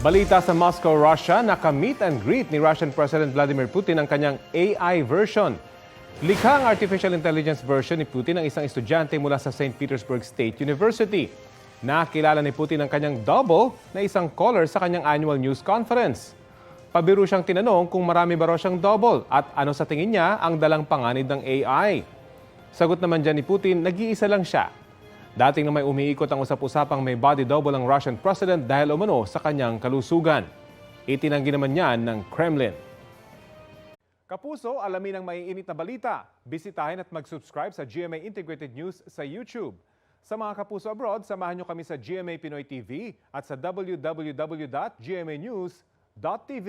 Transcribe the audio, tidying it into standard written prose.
Balita sa Moscow, Russia, naka-meet and greet ni Russian President Vladimir Putin ang kanyang AI version. Likha ang artificial intelligence version ni Putin ng isang estudyante mula sa St. Petersburg State University. Nakilala ni Putin ang kanyang double na isang caller sa kanyang annual news conference. Pabiro siyang tinanong kung marami ba raw siyang double at ano sa tingin niya ang dalang panganib ng AI. Sagot naman dyan ni Putin, nag-iisa lang siya. Dating na may umiikot ang usap-usapang may body double ang Russian President dahil umano sa kanyang kalusugan. Itinanggi naman yan ng Kremlin. Kapuso, alamin ang maiinit na balita. Bisitahin at mag-subscribe sa GMA Integrated News sa YouTube. Sa mga kapuso abroad, samahan nyo kami sa GMA Pinoy TV at sa www.gmanews.tv.